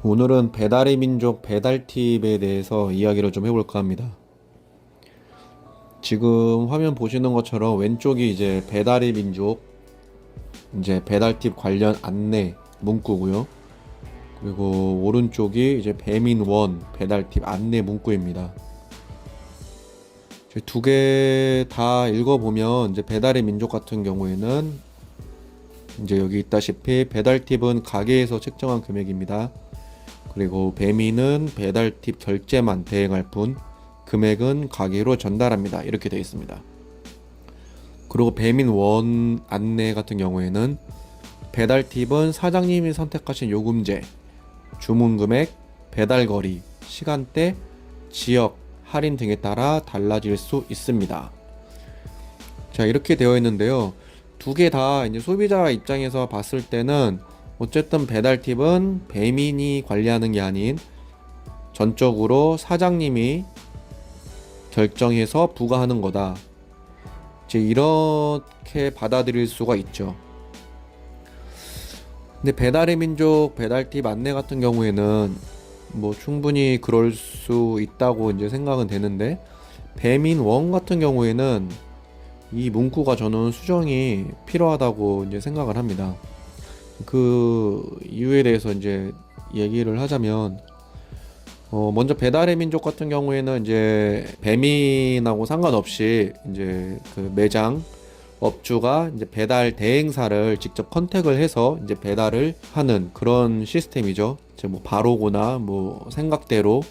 오늘은 배달의 민족 배달 팁에 대해서 이야기를 좀 해볼까 합니다. 지금 화면 보시는 것처럼 왼쪽이 이제 배달의 민족 이제 배달 팁 관련 안내 문구고요. 그리고 오른쪽이 이제 배민원 배달 팁 안내 문구입니다. 두 개 다 읽어보면 이제 배달의 민족 같은 경우에는 이제 여기 있다시피 배달 팁은 가게에서 책정한 금액입니다. 그리고 배민은 배달 팁 결제만 대행할 뿐 금액은 가게로 전달합니다. 이렇게 되어 있습니다. 그리고 배민 원 안내 같은 경우에는 배달 팁은 사장님이 선택하신 요금제, 주문 금액, 배달 거리, 시간대, 지역, 할인 등에 따라 달라질 수 있습니다. 자, 이렇게 되어 있는데요. 두 개 다 이제 소비자 입장에서 봤을 때는 어쨌든 배달 팁은 배민이 관리하는 게 아닌 전적으로 사장님이 결정해서 부과하는 거다. 이제 이렇게 받아들일 수가 있죠. 근데 배달의 민족 배달 팁 안내 같은 경우에는 뭐 충분히 그럴 수 있다고 이제 생각은 되는데, 배민원 같은 경우에는 이 문구가 저는 수정이 필요하다고 이제 생각을 합니다. 그 이유에 대해서 이제 얘기를 하자면, 먼저 배달의 민족 같은 경우에는 이제 배민하고 상관없이 이제 그 매장 업주가 이제 배달 대행사를 직접 컨택을 해서 이제 배달을 하는 그런 시스템이죠. 이제 뭐 바로고나 뭐 생각대로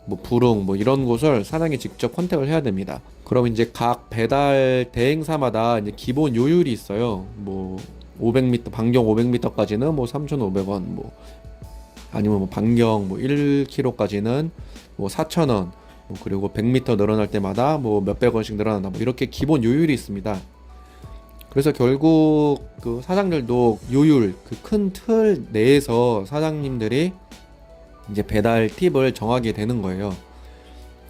뭐 부릉 뭐 이런 곳을 사장이 직접 컨택을 해야 됩니다. 그럼 이제 각 배달 대행사마다 이제 기본 요율이 있어요. 뭐 500m 반경 500m까지는 뭐 3,500원, 뭐 아니면 뭐 반경 뭐 1km까지는 뭐 4,000원, 뭐 그리고 100m 늘어날 때마다 뭐 몇백 원씩 늘어난다, 뭐 이렇게 기본 요율이 있습니다. 그래서 결국 그 사장들도 요율 그 큰 틀 내에서 사장님들이 이제 배달 팁을 정하게 되는 거예요.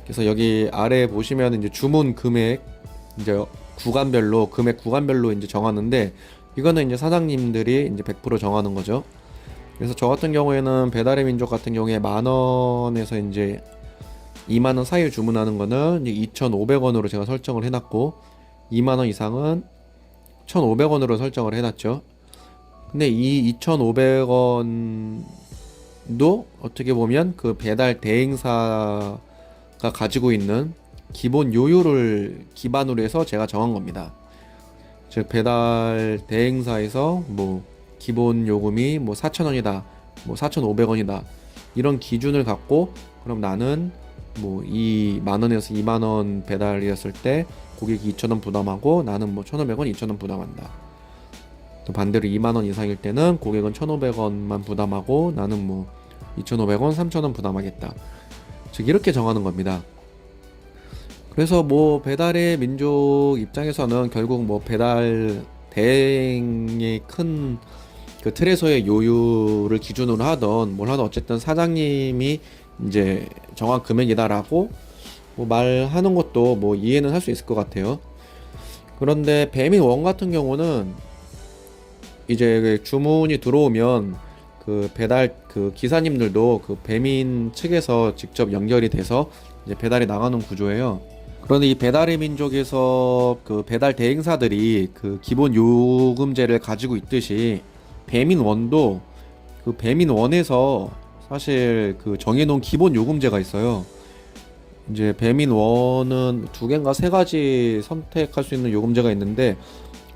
그래서 여기 아래 보시면 이제 주문 금액 이제 구간별로 금액 구간별로 이제 정하는데, 이거는 이제 사장님들이 이제 100% 정하는 거죠. 그래서 저 같은 경우에는 배달의 민족 같은 경우에 10,000원에서 이제 20,000원 사이에 주문하는 거는 이제 2,500원으로 제가 설정을 해놨고, 20,000원 이상은 1,500원으로 설정을 해놨죠. 근데 이 2,500원도 어떻게 보면 그 배달 대행사가 가지고 있는 기본 요율을 기반으로 해서 제가 정한 겁니다. 즉 배달 대행사에서 뭐 기본 요금이 뭐 4,000원이다, 뭐 4,500원이다 이런 기준을 갖고, 그럼 나는 뭐 이 10,000원에서 20,000원 배달이었을 때 고객이 2,000원 부담하고 나는 뭐 1,500원, 2,000원 부담한다. 또 반대로 20,000원 이상일 때는 고객은 1,500원만 부담하고 나는 뭐 2,500원, 3,000원 부담하겠다. 즉 이렇게 정하는 겁니다. 그래서 뭐 배달의 민족 입장에서는 결국 뭐 배달 대행의 큰 그 틀에서의 요율을 기준으로 하던 뭘 하든 어쨌든 사장님이 이제 정한 금액이다라고 뭐 말하는 것도 뭐 이해는 할 수 있을 것 같아요. 그런데 배민원 같은 경우는 이제 주문이 들어오면 그 배달 그 기사님들도 그 배민 측에서 직접 연결이 돼서 이제 배달이 나가는 구조예요. 그런데 이 배달의 민족에서 그 배달 대행사들이 그 기본 요금제를 가지고 있듯이 배민원도 그 배민원에서 사실 그 정해놓은 기본 요금제가 있어요. 이제 배민원은 두 개인가 세 가지 선택할 수 있는 요금제가 있는데,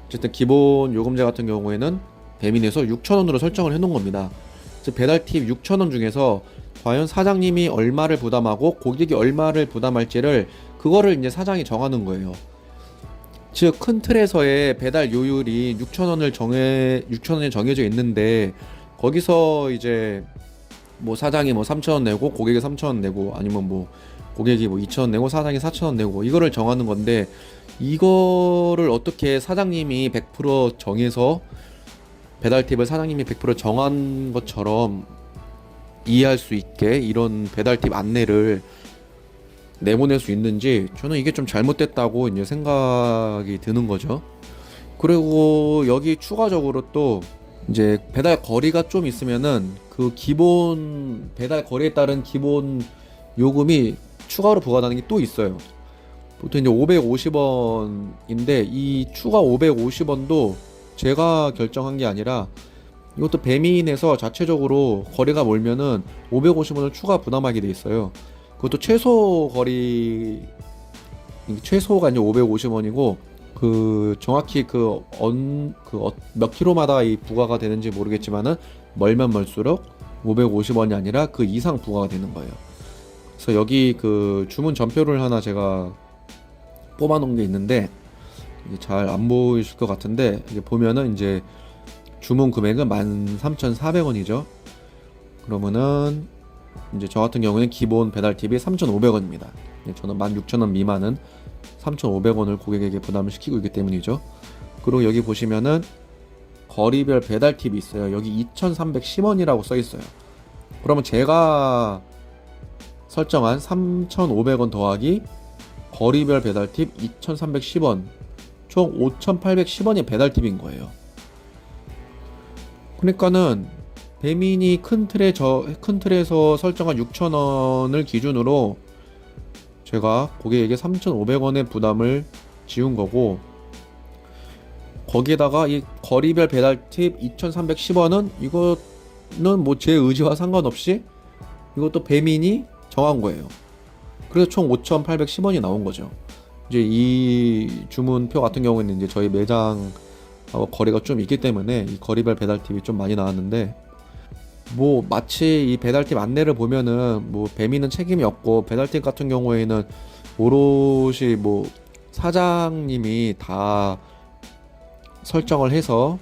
어쨌든 기본 요금제 같은 경우에는 배민에서 6,000원으로 설정을 해놓은 겁니다. 즉 배달 팁 6,000원 중에서 과연 사장님이 얼마를 부담하고 고객이 얼마를 부담할지를 그거를 이제 사장이 정하는 거예요. 즉 큰 틀에서의 배달 요율이 6,000원에 정해져 있는데, 거기서 이제 뭐 사장이 뭐 3,000원 내고 고객이 3,000원 내고, 아니면 뭐 고객이 뭐 2,000원 내고 사장이 4,000원 내고, 이거를 정하는 건데, 이거를 어떻게 사장님이 100% 정해서 배달 팁을 사장님이 100% 정한 것처럼 이해할 수 있게 이런 배달 팁 안내를 내보낼 수 있는지, 저는 이게 좀 잘못됐다고 이제 생각이 드는 거죠. 그리고 여기 추가적으로 또 이제 배달 거리가 좀 있으면은 그 기본 배달 거리에 따른 기본 요금이 추가로 부과되는 게 또 있어요. 보통 이제 550원인데 이 추가 550원도 제가 결정한 게 아니라 이것도 배민에서 자체적으로 거리가 멀면은 550원을 추가 부담하게 돼 있어요. 그것도 최소 거리 최소가 이제 550원이고 그 정확히 몇 킬로마다 이 부과가 되는지 모르겠지만은 멀면 멀수록 550원이 아니라 그 이상 부과가 되는 거예요. 그래서 여기 그 주문 전표를 하나 제가 뽑아 놓은 게 있는데 잘 안 보이실 것 같은데 이게 보면은 이제 주문 금액은 13,400원이죠. 그러면은 이제 저 같은 경우는 기본 배달 팁이 3,500원입니다. 저는 16,000원 미만은 3,500원을 고객에게 부담을 시키고 있기 때문이죠. 그리고 여기 보시면은 거리별 배달 팁이 있어요. 여기 2,310원이라고 써 있어요. 그러면 제가 설정한 3,500원 더하기 거리별 배달 팁 2,310원 총 5,810원이 배달 팁인 거예요. 그러니까는 배민이 큰 틀에서 설정한 6,000원을 기준으로 제가 고객에게 3,500원의 부담을 지운 거고, 거기에다가 이 거리별 배달 팁 2,310원은 이거는 뭐 제 의지와 상관없이 이것도 배민이 정한 거예요. 그래서 총 5,810원이 나온 거죠. 이제 이 주문표 같은 경우에는 이제 저희 매장하고 거리가 좀 있기 때문에 이 거리별 배달 팁이 좀 많이 나왔는데, 뭐 마치 이 배달팁 안내를 보면은 뭐 배민은 책임이 없고 배달팁 같은 경우에는 오롯이 뭐 사장님이 다 설정을 해서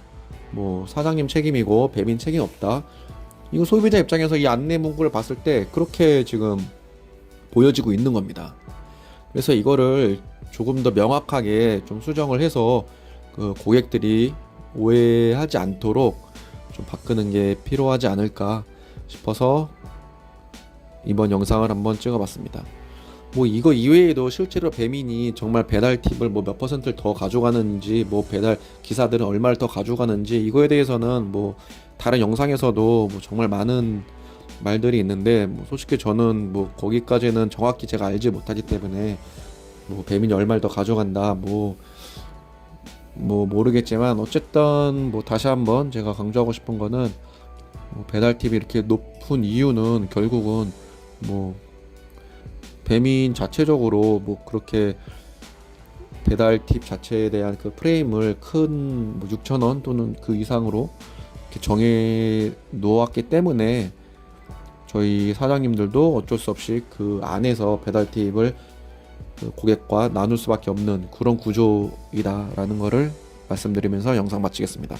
뭐 사장님 책임이고 배민 책임 없다. 이거 소비자 입장에서 이 안내 문구를 봤을 때 그렇게 지금 보여지고 있는 겁니다. 그래서 이거를 조금 더 명확하게 좀 수정을 해서 그 고객들이 오해하지 않도록 좀 바꾸는 게 필요하지 않을까 싶어서 이번 영상을 한번 찍어봤습니다. 뭐 이거 이외에도 실제로 배민이 정말 배달 팁을 뭐 몇 퍼센트를 더 가져가는지, 뭐 배달 기사들은 얼마를 더 가져가는지, 이거에 대해서는 뭐 다른 영상에서도 뭐 정말 많은 말들이 있는데, 뭐 솔직히 저는 뭐 거기까지는 정확히 제가 알지 못하기 때문에 뭐 배민이 얼마를 더 가져간다 뭐 모르겠지만, 어쨌든 뭐 다시 한번 제가 강조하고 싶은 거는 뭐 배달 팁이 이렇게 높은 이유는 결국은 뭐 배민 자체적으로 뭐 그렇게 배달 팁 자체에 대한 그 프레임을 큰 뭐 6,000원 또는 그 이상으로 이렇게 정해 놓았기 때문에 저희 사장님들도 어쩔 수 없이 그 안에서 배달 팁을 그 고객과 나눌 수밖에 없는 그런 구조이다라는 거를 말씀드리면서 영상 마치겠습니다.